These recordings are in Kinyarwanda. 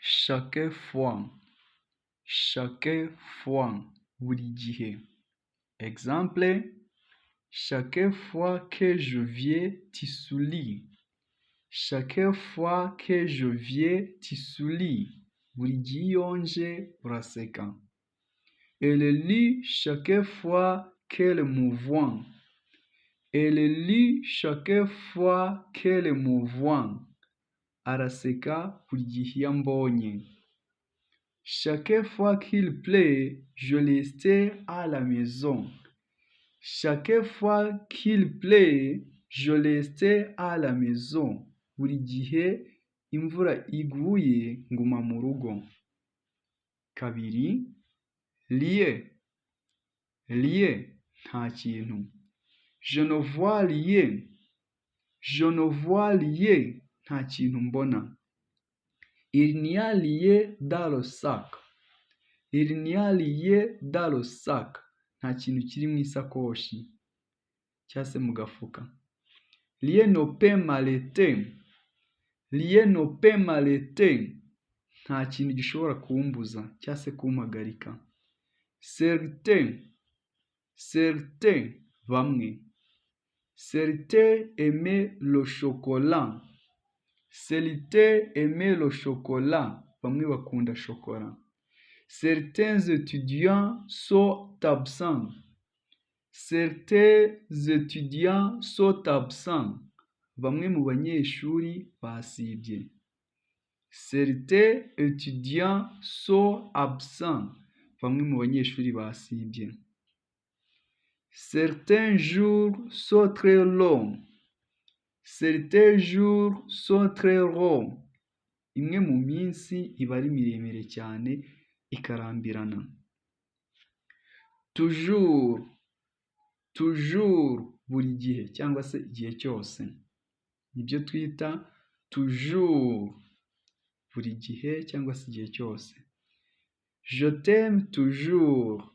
chaque fois, buri gihe. Exemple, chaque fois que je viens, tu souris. Chaque fois que je viens, tu souris. Buri gihe iyo nje uraseka. Elle lit chaque fois qu'elle me voit. Elle lit chaque fois qu'elle me voit. Araseka buri gihe iyo ambonye. Chaque fois qu'il pleut, je reste à la maison. Chaque fois qu'il pleut, je reste à la maison. Buri gihe imvura iguye nguma mu rugo. Kabiri, rien, nta kintu. Je ne vois rien, nta kintu mbona. Il n'y a rien dans le sac. Nta kintu kiri mu isakoshi cyangwa se mu gafuka. Rien ne peut m'arrêter. Nta kintu gishobora kumbuza cyangwa se kumpagarika. Certains, bamwe. Certains aiment le chocolat. Bamwe bakunda shokora. Certains étudiants sont absents. Bamwe mu banyeshuri basibye. Certains étudiants sont absents. Bamwe mu banyeshuri basibye. Certains jours sont très longs. Imwe mu minsi iba ari miremire cyane ikarambirana. Toujours, buri gihe cyangwa se igihe cyose. Nibyo twita toujours, buri gihe cyangwa se igihe cyose. Je t'aime toujours,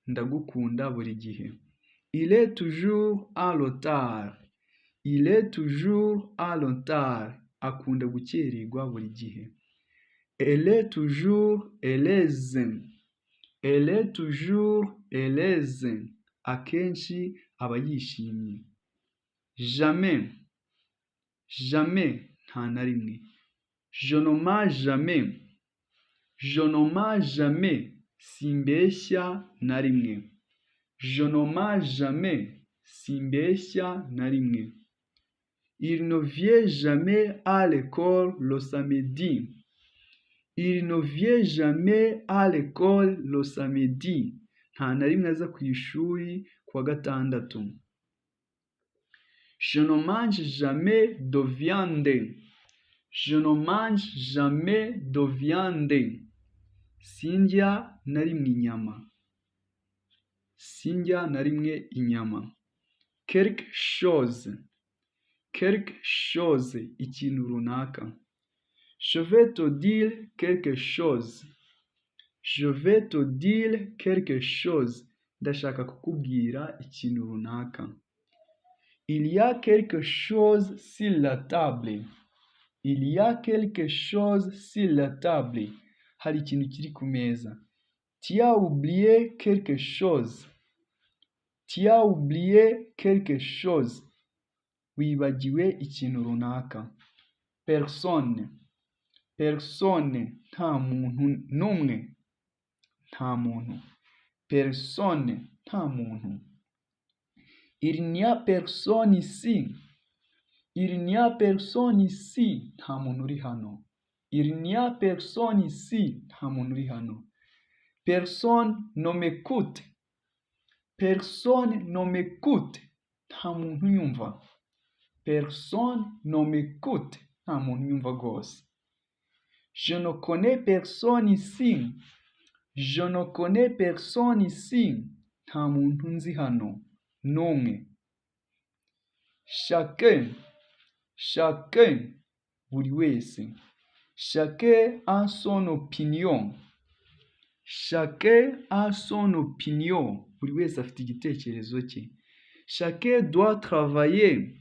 ndagukunda buri gihe. Il est toujours en retard, akunda gukererwa buri gihe. Elle est toujours heureuse, akenshi aba yishimye. Jamais, nta na rimwe. Je ne mens jamais, simbeshya na rimwe. Il ne vient jamais à l'école le samedi. Nta na rimwe aza ku ishuri kuwa gatandatu. Je ne mange jamais de viande. Sindya na rimwe inyama. Quelque chose, ikintu runaka. Je vais te dire quelque chose. Ndashaka kukubwira ikintu runaka. Il y a quelque chose sur la table. Hari ikintu kiri ku meza. Tu as oublié quelque chose. Wibagiwe ikintu runaka. Personne, nta muntu n'umwe. Personne, nta muntu. Il n'y a personne ici. Nta muntu uri hano. Personne ne m'écoute. Nta muntu unyumva. Nta muntu unyumva rwose. Je ne connais personne ici. Nta muntu nzi hano n'umwe. Chacun, buri wese. Chacun a son opinion. Buri wese afite igitekerezo cye. Chacun doit travailler.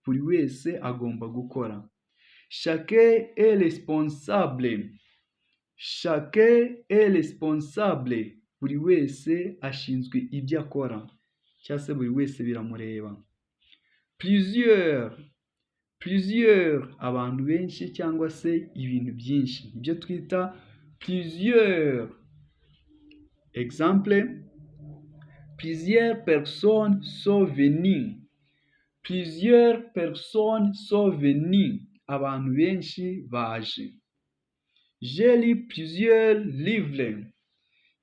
buri wese agomba gukora. Chacun est responsable. Chacun est responsable. Buri wese ashinzwe ibyo akora cyangwa se buri wese biramureba. Plusieurs. Plusieurs, abantu benshi cyangwa se ibintu byinshi, ibyo twita plusieurs. Exemple, plusieurs personnes sont venues. Plusieurs personnes sont venues. Abantu benshi baje. J'ai lu plusieurs livres.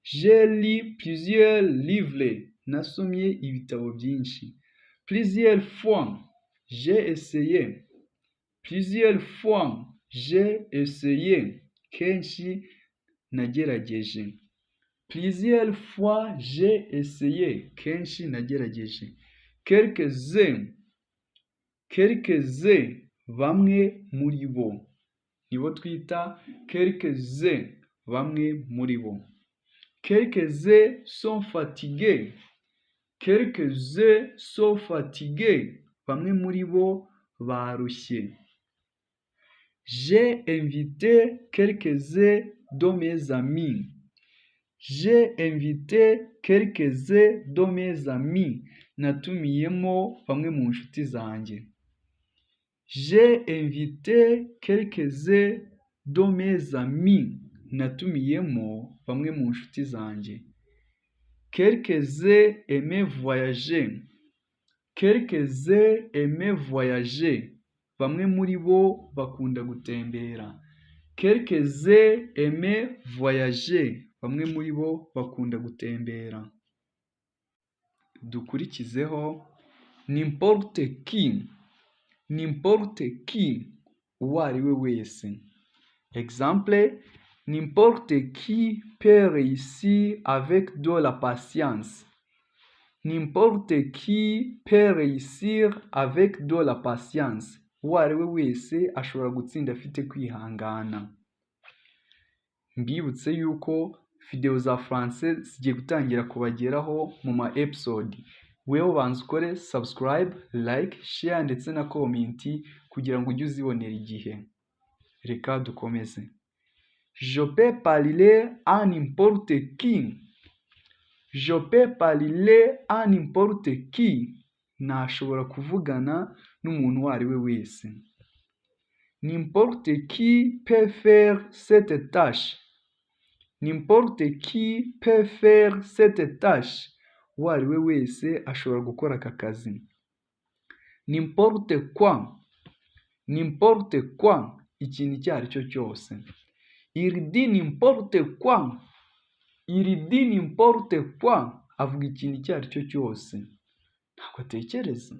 J'ai lu plusieurs livres. Nasomye ibitabo byinshi. Plusieurs fois, j'ai essayé. Plusieurs fois, j'ai essayé. Kenshi nagerageje. Plusieurs fois, j'ai essayé. Kenshi nagerageje. Quelques-uns. Quelques-uns. Bamwe muri bo. Nibo twita quelques-uns. Bamwe muri bo. Quelques-uns sont fatigués. Quelques-uns sont fatigués. Bamwe muri bo barushye. J'ai invité quelques-uns de mes amis. J'ai invité quelques-uns de mes amis. Natumiyemo bamwe mu nshuti zanjye. J'ai invité quelques-uns de mes amis. Natumiyemo bamwe mu nshuti zanjye. Quelques-uns aimaient voyager. Quelques-uns aimaient voyager. Bamwe muri bo bakunda gutembera. Quelques-uns aimaient voyager. Bamwe muri bo bakunda gutembera. Dukurikizeho n'importe qui. N'importe qui, uwo ari we wese. Exemple, n'importe qui peut réussir avec de la patience. N'importe qui peut réussir avec de la patience. Uwo ari we wese ashobora gutsinda afite kwihangana. Mbibutse yuko video za français zigiye gutangira kubageraho mu ma episode. Wewe banza ukore subscribe, like, share ndetse na comment kugira ngo ujye uzibonera igihe. Reka dukomeze. Je peux parler à n'importe qui. Je peux parler à n'importe qui. Nashobora kuvugana n'umuntu uwo ari we wese. N'importe qui peut faire cette tâche. N'importe qui peut faire cette tâche. Uwo ari we wese ashobora gukora aka kazi. N'importe quoi. N'importe quoi. Ikintu icyo ari cyo cyose. Il dit n'importe quoi. Il dit n'importe quoi. Avuga ikintu icyo ari cyo cyose. Ntabwo atekereza.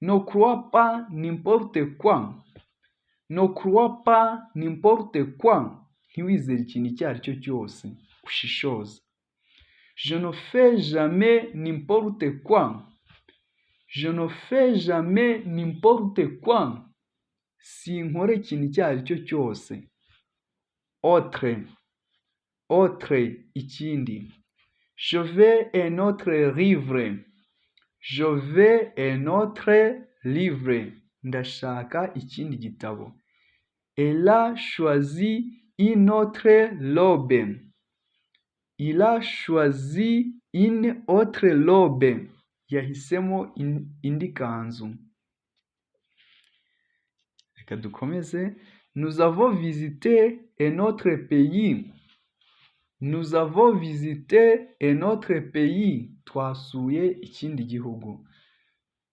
Ne crois pas n'importe quoi. Ne crois pas n'importe quoi. Ntiwizere ikintu icyo ari cyo cyose. Ushishoza. Je ne fais jamais n'importe quoi. Je ne fais jamais n'importe quoi. Sinkora ikintu icyo ari cyo cyose. Autre. Autre. Ikindi. Je veux un autre livre. Je veux un autre livre. Ndashaka ikindi gitabo. Elle a choisi une autre robe. Il a choisi une autre robe. Yahisemo indi kanzu. Reka dukomeze. Nous avons visité un autre pays. Nous avons visité un autre pays. Twasuye ikindi gihugu.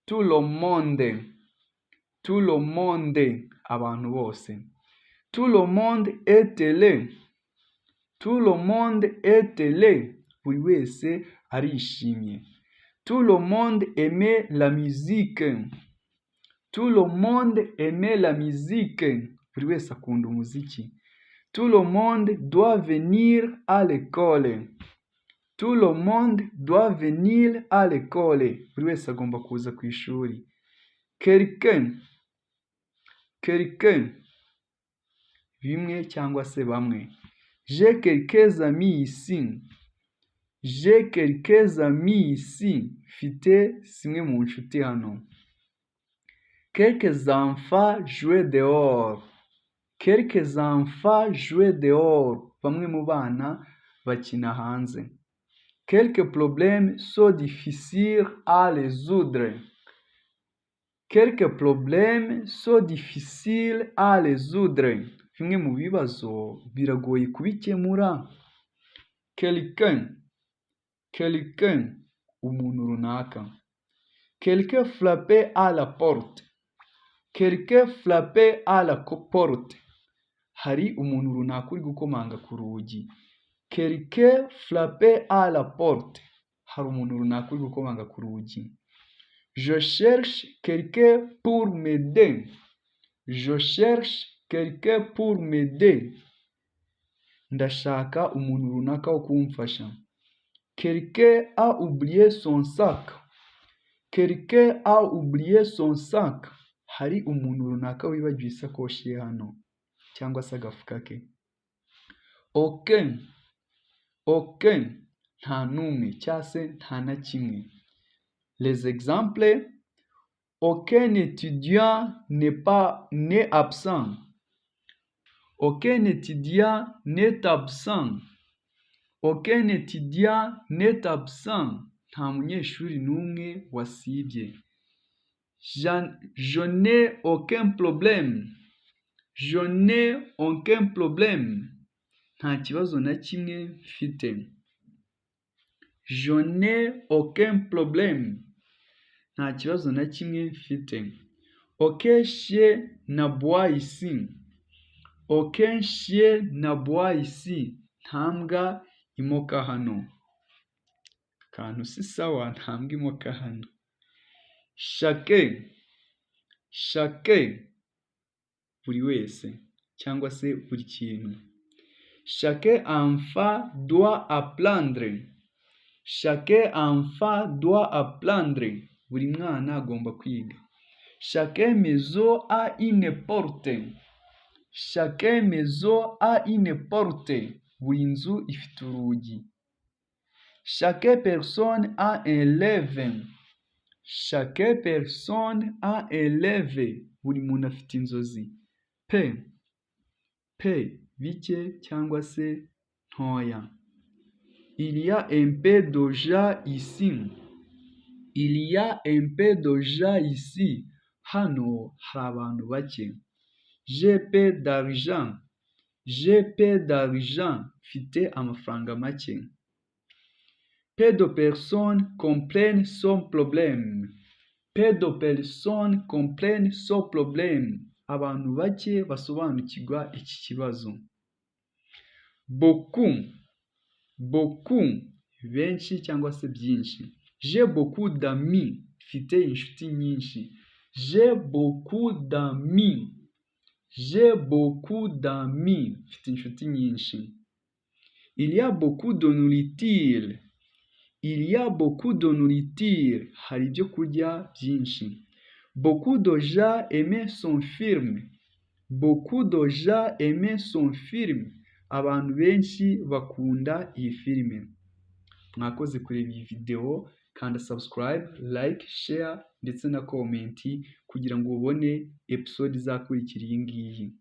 Tout le monde. Tout le monde. Abantu bose. Tout le monde était là. Tout le monde était là. Buri wese arishimye. Tout le monde aimait la musique. Tout le monde aimait la musique. Buri wese akunda umuziki. Tout le monde doit venir à l'école. Tout le monde doit venir à l'école. Buri wese agomba kuza ku ishuri. Quelqu'un. Quelqu'un. Bimwe cyangwa se bamwe. J'ai quelques amis ici. J'ai quelques amis ici. Mfite zimwe mu nshuti hano. Quelques enfants jouent dehors. Quelques enfants jouent dehors. Bamwe mu bana bakina hanze. Quelques problèmes sont difficiles à résoudre. Quelques problèmes sont difficiles à résoudre. Bimwe mu bibazo biragoye kubikemura. Quelqu'un, quelqu'un, umuntu runaka. Quelqu'un frappait à la porte. Quelqu'un frappait à la porte. Hari umuntu runaka uri gukomanga ku rugi. Quelqu'un frappait à la porte. Hari umuntu runaka uri gukomanga ku rugi. Je cherche quelqu'un pour m'aider. Je cherche quelqu'un pour m'aider. Ndashaka umuntu runaka wo kumfasha. Quelqu'un a oublié son sac. Quelqu'un a oublié son sac. Hari umuntu runaka wibagiwe isakoshi ye hano cyangwa se agafuka ke. Aucun, aucun, nta n'umwe cyangwa se nta na kimwe. Les exemples: aucun étudiant n'est absent. Aucun étudiant n'est absent. Aucun étudiant n'est absent. Nta munyeshuri n'umwe wasibye. Je n'ai aucun problème. Je n'ai aucun problème. Nta kibazo na kimwe mfite. Je n'ai aucun problème. Nta kibazo na kimwe mfite. Aucun chien n'aboie ici. Aucun chien n'aboie ici. Nta mbwa imoka hano. Akantu si sawa, nta mbwa imoka hano. Chacun, chacun, buri wese cyangwa se buri kintu. Chaque enfant doit apprendre. Chaque enfant doit apprendre. Buri mwana agomba kwiga. Chaque maison a une porte. Chaque maison a une porte. Buri nzu ifite urugi. Chaque personne a un rêve. Chaque personne a un rêve. Buri muntu afite inzozi. P, bike cyangwa se ntoya. Il y a un peu de gens ici. Il y a un peu de gens ici. Hano hari abantu bake. J'ai peu d'argent. J'ai peu d'argent. Mfite amafaranga make. Peu de personnes comprennent son problème. Peu de personnes comprennent son problème. Abantu bake basobanukirwa iki kibazo. Beaucoup, beaucoup, benshi cyangwa se byinshi. J'ai beaucoup d'amis. Mfite inshuti nyinshi. J'ai beaucoup d'amis. J'ai beaucoup d'amis. Mfite inshuti nyinshi. Il y a beaucoup de nourriture. Il y a beaucoup de nourriture. Hari ibyo kurya byinshi. Beaucoup de gens aimaient son film. Beaucoup de gens aimaient son film. Abantu benshi bakunda iyi filime. Mwakoze kureba iyi video, kanda subscribe, like, share ndetse na comment kugira ngo ubone episode izakurikira iyi ngiyi.